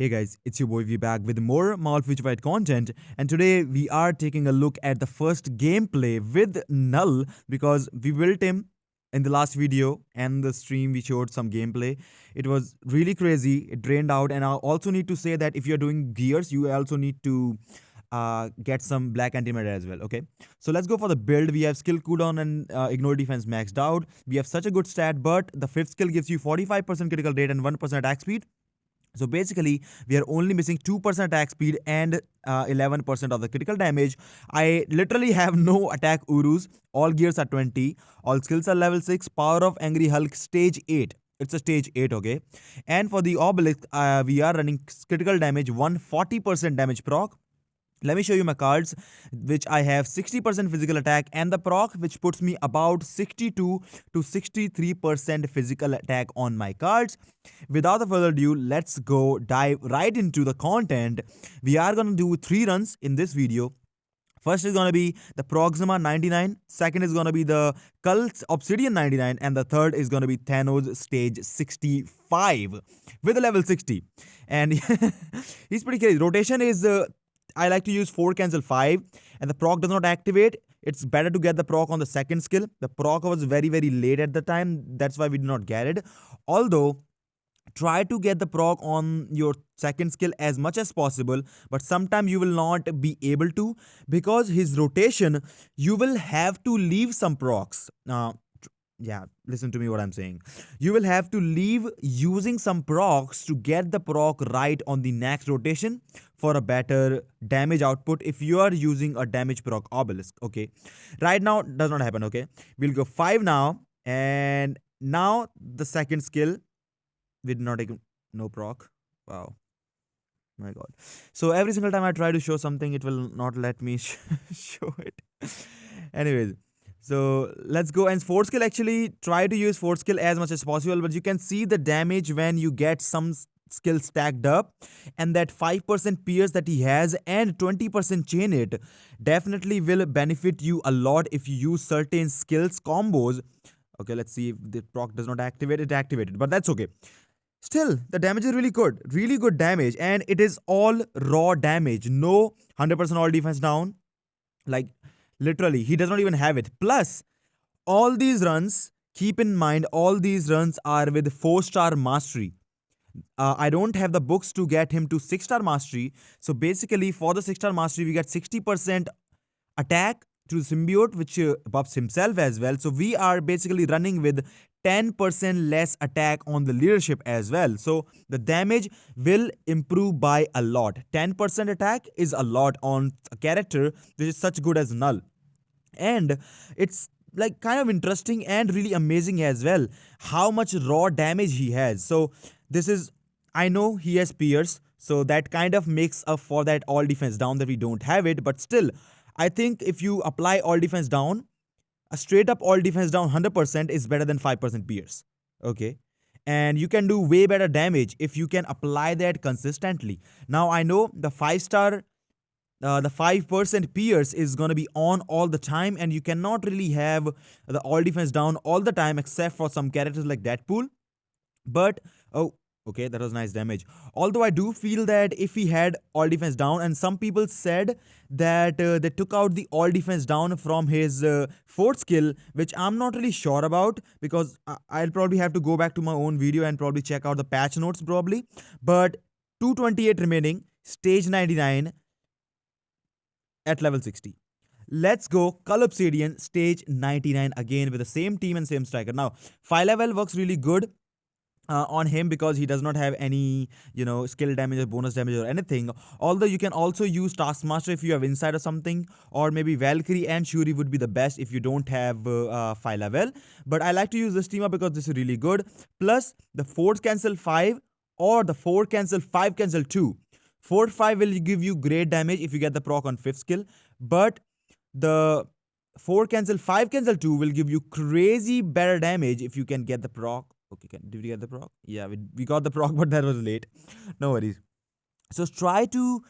Hey guys, it's your boy V back with more Marvel Future Fight content, and today we are taking a look at the first gameplay with Null because we built him in the last video and the stream we showed some gameplay. It was really crazy, it drained out, and I also need to say that if you're doing gears, you also need to get some black antimatter as well. Okay, so let's go for the build. We have skill cooldown and ignore defense maxed out. We have such a good stat, but the fifth skill gives you 45% critical rate and 1% attack speed. So basically, we are only missing 2% attack speed and 11% of the critical damage. I literally have no attack Urus. All gears are 20. All skills are level 6. Power of Angry Hulk stage 8. It's a stage 8, okay? And for the obelisk, we are running critical damage 140% damage proc. Let me show you my cards, which I have 60% physical attack and the proc, which puts me about 62 to 63% physical attack on my cards. Without further ado, let's go dive right into the content. We are going to do 3 runs in this video. First is going to be the Proxima 99, second is going to be the CULL Obsidian 99, and the third is going to be Thanos stage 65 with a level 60. And he's pretty crazy. Rotation is I like to use 4 cancel 5 and the proc does not activate. It's better to get the proc on the second skill. The proc was very late at the time. That's why we did not get it. Although, try to get the proc on your second skill as much as possible, but sometimes you will not be able to because his rotation, you will have to leave some procs. Yeah, listen to me what I'm saying. You will have to leave using some procs to get the proc right on the next rotation for a better damage output if you are using a damage proc obelisk, okay? Right now, does not happen, okay? We'll go 5 now, and now the second skill, we did not take no proc. Wow. My god. So every single time I try to show something, it will not let me show it. Anyways. So let's go, and fourth skill, actually try to use fourth skill as much as possible, but you can see the damage when you get some skill stacked up, and that 5% pierce that he has and 20% chain it definitely will benefit you a lot if you use certain skills combos. Okay, let's see if the proc does not activate. It activated, but that's okay. Still, the damage is really good damage, and it is all raw damage, no 100% all defense down, like literally, he does not even have it. Plus, all these runs, keep in mind, all these runs are with 4-star mastery. I don't have the books to get him to 6-star mastery. So basically, for the 6-star mastery, we get 60% attack to the symbiote, which buffs himself as well. So we are basically running with 10% less attack on the leadership as well. So the damage will improve by a lot. 10% attack is a lot on a character which is such good as Null. And it's like kind of interesting and really amazing as well how much raw damage he has. So this is, I know he has pierce, so that kind of makes up for that all defense down that we don't have it, but still I think if you apply all defense down, a straight up all defense down 100% is better than 5% pierce, okay? And you can do way better damage if you can apply that consistently. Now I know the 5-star the 5% pierce is going to be on all the time, and you cannot really have the all defense down all the time except for some characters like Deadpool. But oh, okay, that was nice damage. Although I do feel that if he had all defense down, and some people said that they took out the all defense down from his fourth skill, which I'm not really sure about because I'll probably have to go back to my own video and probably check out the patch notes probably. But 228 remaining, stage 99 at level 60. Let's go CULL Obsidian stage 99 again with the same team and same striker. Now, 5 level works really good on him because he does not have any, skill damage or bonus damage or anything. Although you can also use Taskmaster if you have Insight or something, or maybe Valkyrie and Shuri would be the best if you don't have 5 level. But I like to use this team up because this is really good. Plus, the 4 cancel 5 or the 4 cancel 5 cancel 2. 4-5 will give you great damage if you get the proc on 5th skill, but the 4 cancel 5 cancel 2 will give you crazy better damage if you can get the proc. Okay, did we get the proc? Yeah, we got the proc, but that was late. No worries. So try to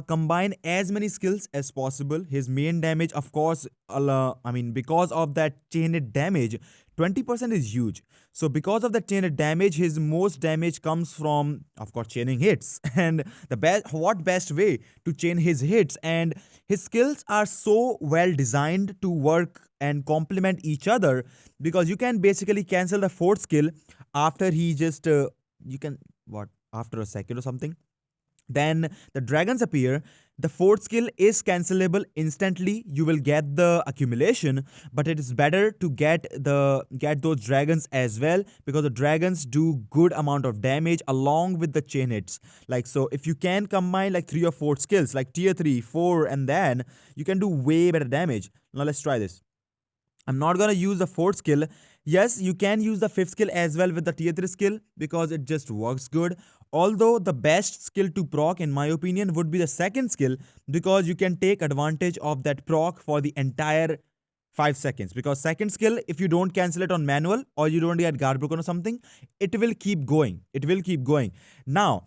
combine as many skills as possible. His main damage, of course, I mean, because of that chained damage, 20% is huge. So because of that chained damage, his most damage comes from, of course, chaining hits. And the best, what best way to chain his hits? And his skills are so well designed to work and complement each other, because you can basically cancel the fourth skill after he just you can what after a second or something. Then the dragons appear. The fourth skill is cancelable instantly. You will get the accumulation, but it is better to get those dragons as well, because the dragons do good amount of damage along with the chain hits. Like, so if you can combine like 3 or 4 skills like tier 3, 4, and then you can do way better damage. Now let's try this. I'm not gonna use the fourth skill. Yes, you can use the fifth skill as well with the tier 3 skill, because it just works good. Although the best skill to proc, in my opinion, would be the second skill, because you can take advantage of that proc for the entire 5 seconds. Because second skill, if you don't cancel it on manual or you don't get guard broken or something, it will keep going. It will keep going. Now,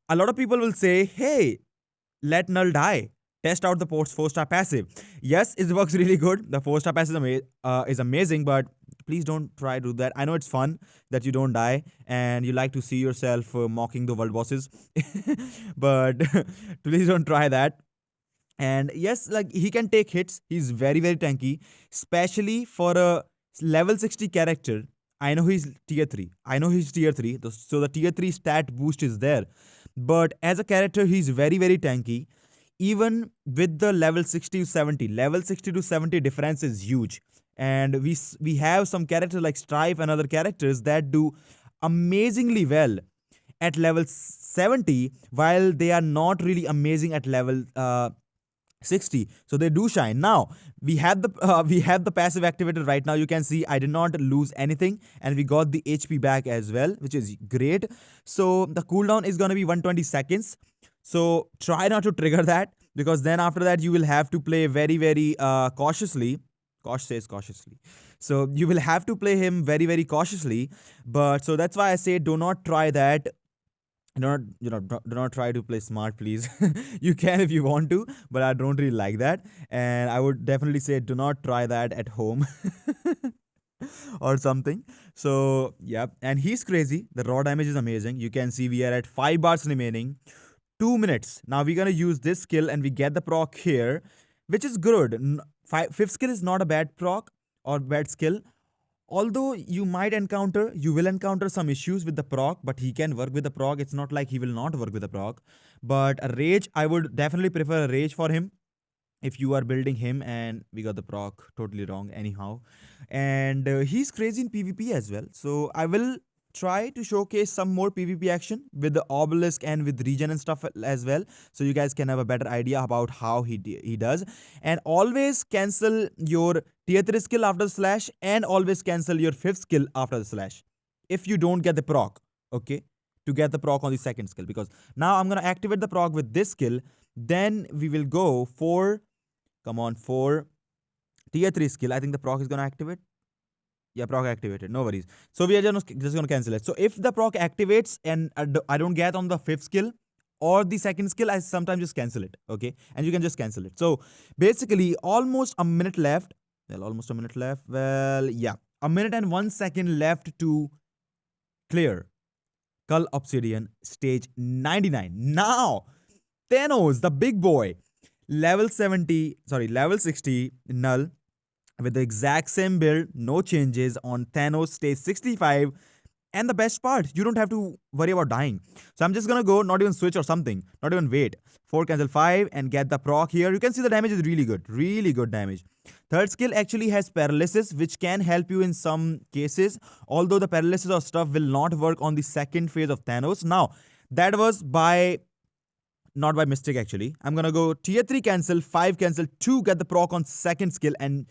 a lot of people will say, hey, let Null die. Test out the 4-star passive. Yes, it works really good. The 4-star passive is amazing, but please don't try to do that. I know it's fun that you don't die and you like to see yourself mocking the world bosses, but please don't try that. And yes, like, he can take hits. He's very, very tanky, especially for a level 60 character. I know he's tier 3. I know he's tier 3. So the tier 3 stat boost is there. But as a character, he's very, very tanky. Even with the level 60 to 70, level 60 to 70 difference is huge. And we have some characters like Strife and other characters that do amazingly well at level 70, while they are not really amazing at level 60. So they do shine. Now we have the passive activated right now. You can see I did not lose anything, and we got the HP back as well, which is great. So the cooldown is going to be 120 seconds. So try not to trigger that, because then after that you will have to play very, very cautiously. Kosh says cautiously. So you will have to play him very, very cautiously. But so that's why I say do not try that. Do not try to play smart, please. You can if you want to, but I don't really like that. And I would definitely say do not try that at home. Or something. So yeah, and he's crazy. The raw damage is amazing. You can see we are at 5 bars remaining. 2 minutes. Now we're gonna use this skill and we get the proc here, which is good. Fifth skill is not a bad proc or bad skill. Although you will encounter some issues with the proc, but he can work with the proc. It's not like he will not work with the proc. But a rage, I would definitely prefer a rage for him if you are building him, and we got the proc totally wrong anyhow. And he's crazy in PvP as well. So I will try to showcase some more PvP action with the obelisk and with regen and stuff as well, so you guys can have a better idea about how he does. And always cancel your tier 3 skill after the slash, and always cancel your 5th skill after the slash if you don't get the proc, okay, to get the proc on the second skill. Because now I'm gonna activate the proc with this skill, then we will go for tier 3 skill. I think the proc is gonna activate. Yeah, proc activated. No worries. So we are just gonna cancel it. So if the proc activates and I don't get on the 5th skill or the 2nd skill, I sometimes just cancel it. Okay, and you can just cancel it. So basically, almost a minute left. Well, almost a minute left. Well, yeah, a minute and 1 second left to clear CULL Obsidian stage 99. Now, Thanos, the big boy, level 60 Null, with the exact same build, no changes on Thanos stage 65. And the best part, you don't have to worry about dying. So I'm just gonna go, not even switch or something, not even wait. 4 cancel 5 and get the proc here. You can see the damage is really good damage. Third skill actually has paralysis, which can help you in some cases, although the paralysis or stuff will not work on the second phase of Thanos. Now, that was not by mistake actually. I'm gonna go tier 3 cancel, 5 cancel, 2 get the proc on second skill, and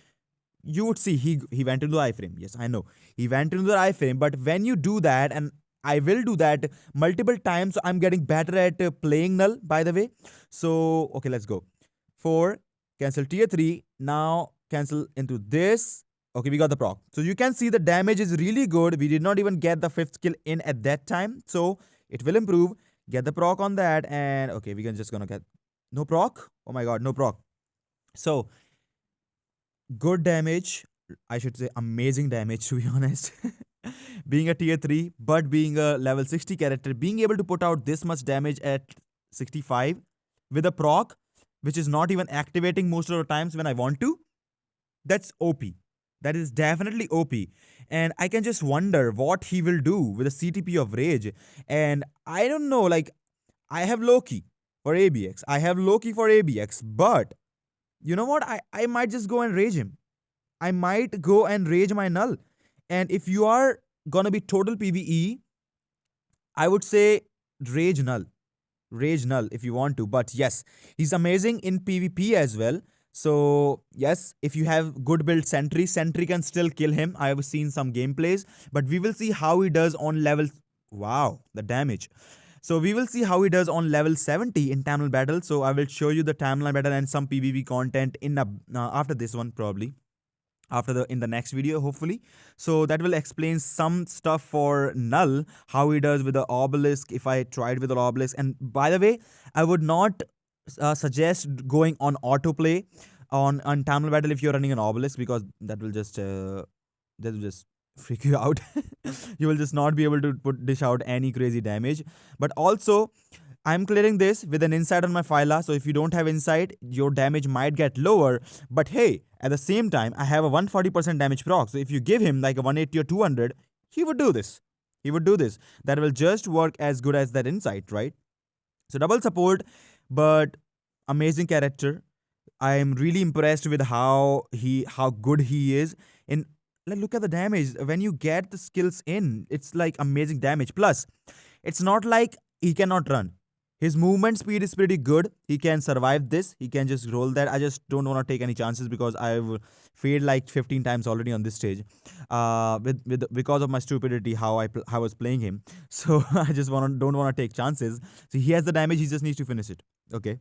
you would see he went into the iframe. Yes, I know. He went into the iframe, but when you do that, and I will do that multiple times, so I'm getting better at playing Null, by the way. So, okay, let's go. 4, cancel tier 3. Now, cancel into this. Okay, we got the proc. So, you can see the damage is really good. We did not even get the 5th skill in at that time. So, it will improve. Get the proc on that, and okay, we can just gonna get no proc. Oh my god, no proc. So good damage. I should say amazing damage to be honest. Being a tier 3, but being a level 60 character, being able to put out this much damage at 65 with a proc, which is not even activating most of the times when I want to, that's OP. That is definitely OP. And I can just wonder what he will do with a CTP of Rage. And I don't know, like, I have Loki for ABX. I have Loki for ABX. But you know what? I might just go and rage him. I might go and rage my Null. And if you are gonna be total PvE, I would say rage Null. Rage Null if you want to. But yes, he's amazing in PvP as well. So yes, if you have good build Sentry, Sentry can still kill him. I have seen some gameplays, but we will see how he does on level. Wow, the damage. So we will see how he does on level 70 in Tamil battle. So I will show you the Tamil battle and some PvP content in after this one probably after the in the next video hopefully. So that will explain some stuff for Null, how he does with the Obelisk if I tried with the Obelisk. And by the way, I would not suggest going on autoplay on Tamil battle if you're running an Obelisk, because that will just freak you out. You will just not be able to dish out any crazy damage. But also I'm clearing this with an insight on my Phyla, so if you don't have insight, your damage might get lower. But hey, at the same time, I have a 140% damage proc, so if you give him like a 180 or 200, he would do this. He would do this. That will just work as good as that insight, right? So double support, but amazing character. I am really impressed with how good he is. In like, look at the damage when you get the skills in. It's like amazing damage. Plus, it's not like he cannot run. His movement speed is pretty good. He can survive this. He can just roll that. I just don't want to take any chances because I've failed like 15 times already on this stage. Because of my stupidity, how I was playing him. So I just don't want to take chances. So he has the damage. He just needs to finish it. Okay.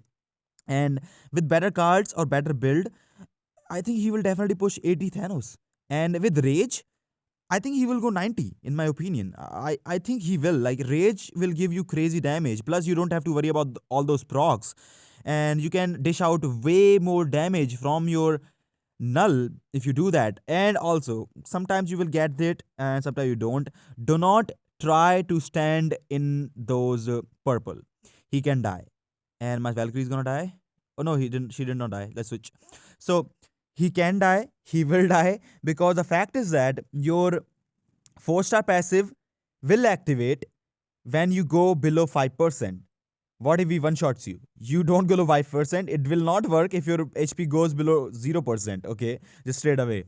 And with better cards or better build, I think he will definitely push 80 Thanos. And with Rage, I think he will go 90 in my opinion. I think he will. Like, Rage will give you crazy damage. Plus, you don't have to worry about all those procs. And you can dish out way more damage from your Null if you do that. And also, sometimes you will get it and sometimes you don't. Do not try to stand in those purple. He can die. And my Valkyrie is gonna die. Oh no, he didn't. She did not die. Let's switch. So he can die. He will die because the fact is that your 4-star passive will activate when you go below 5%. What if he one-shots you? You don't go below 5%. It will not work if your HP goes below 0%. Okay, just straight away.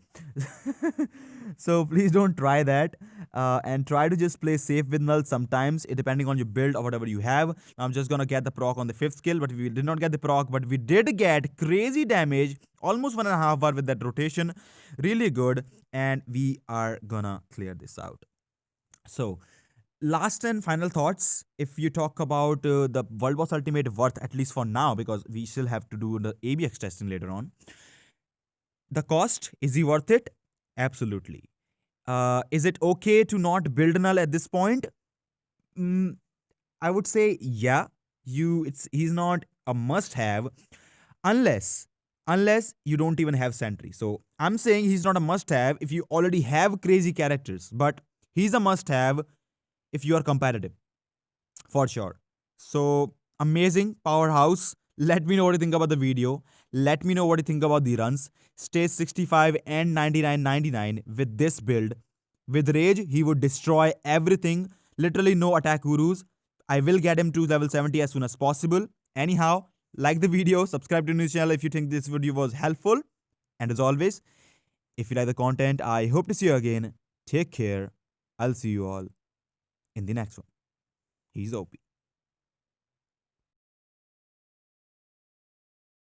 So please don't try that. And try to just play safe with Null sometimes, depending on your build or whatever you have. I'm just gonna get the proc on the 5th skill, but we did not get the proc, but we did get crazy damage, almost 1.5 bar with that rotation. Really good, and we are gonna clear this out. So last and final thoughts. If you talk about the World Boss Ultimate worth, at least for now, because we still have to do the ABX testing later on. The cost, is he worth it? Absolutely. Is it okay to not build Null at this point? I would say yeah. He's not a must-have unless you don't even have Sentry. So I'm saying he's not a must-have if you already have crazy characters, but he's a must-have if you are competitive, for sure. So amazing powerhouse. Let me know what you think about the video. Let me know what you think about the runs. Stay 65 and 99.99 with this build. With Rage, he would destroy everything. Literally no attack gurus. I will get him to level 70 as soon as possible. Anyhow, like the video, subscribe to the channel if you think this video was helpful. And as always, if you like the content, I hope to see you again. Take care. I'll see you all in the next one. He's OP.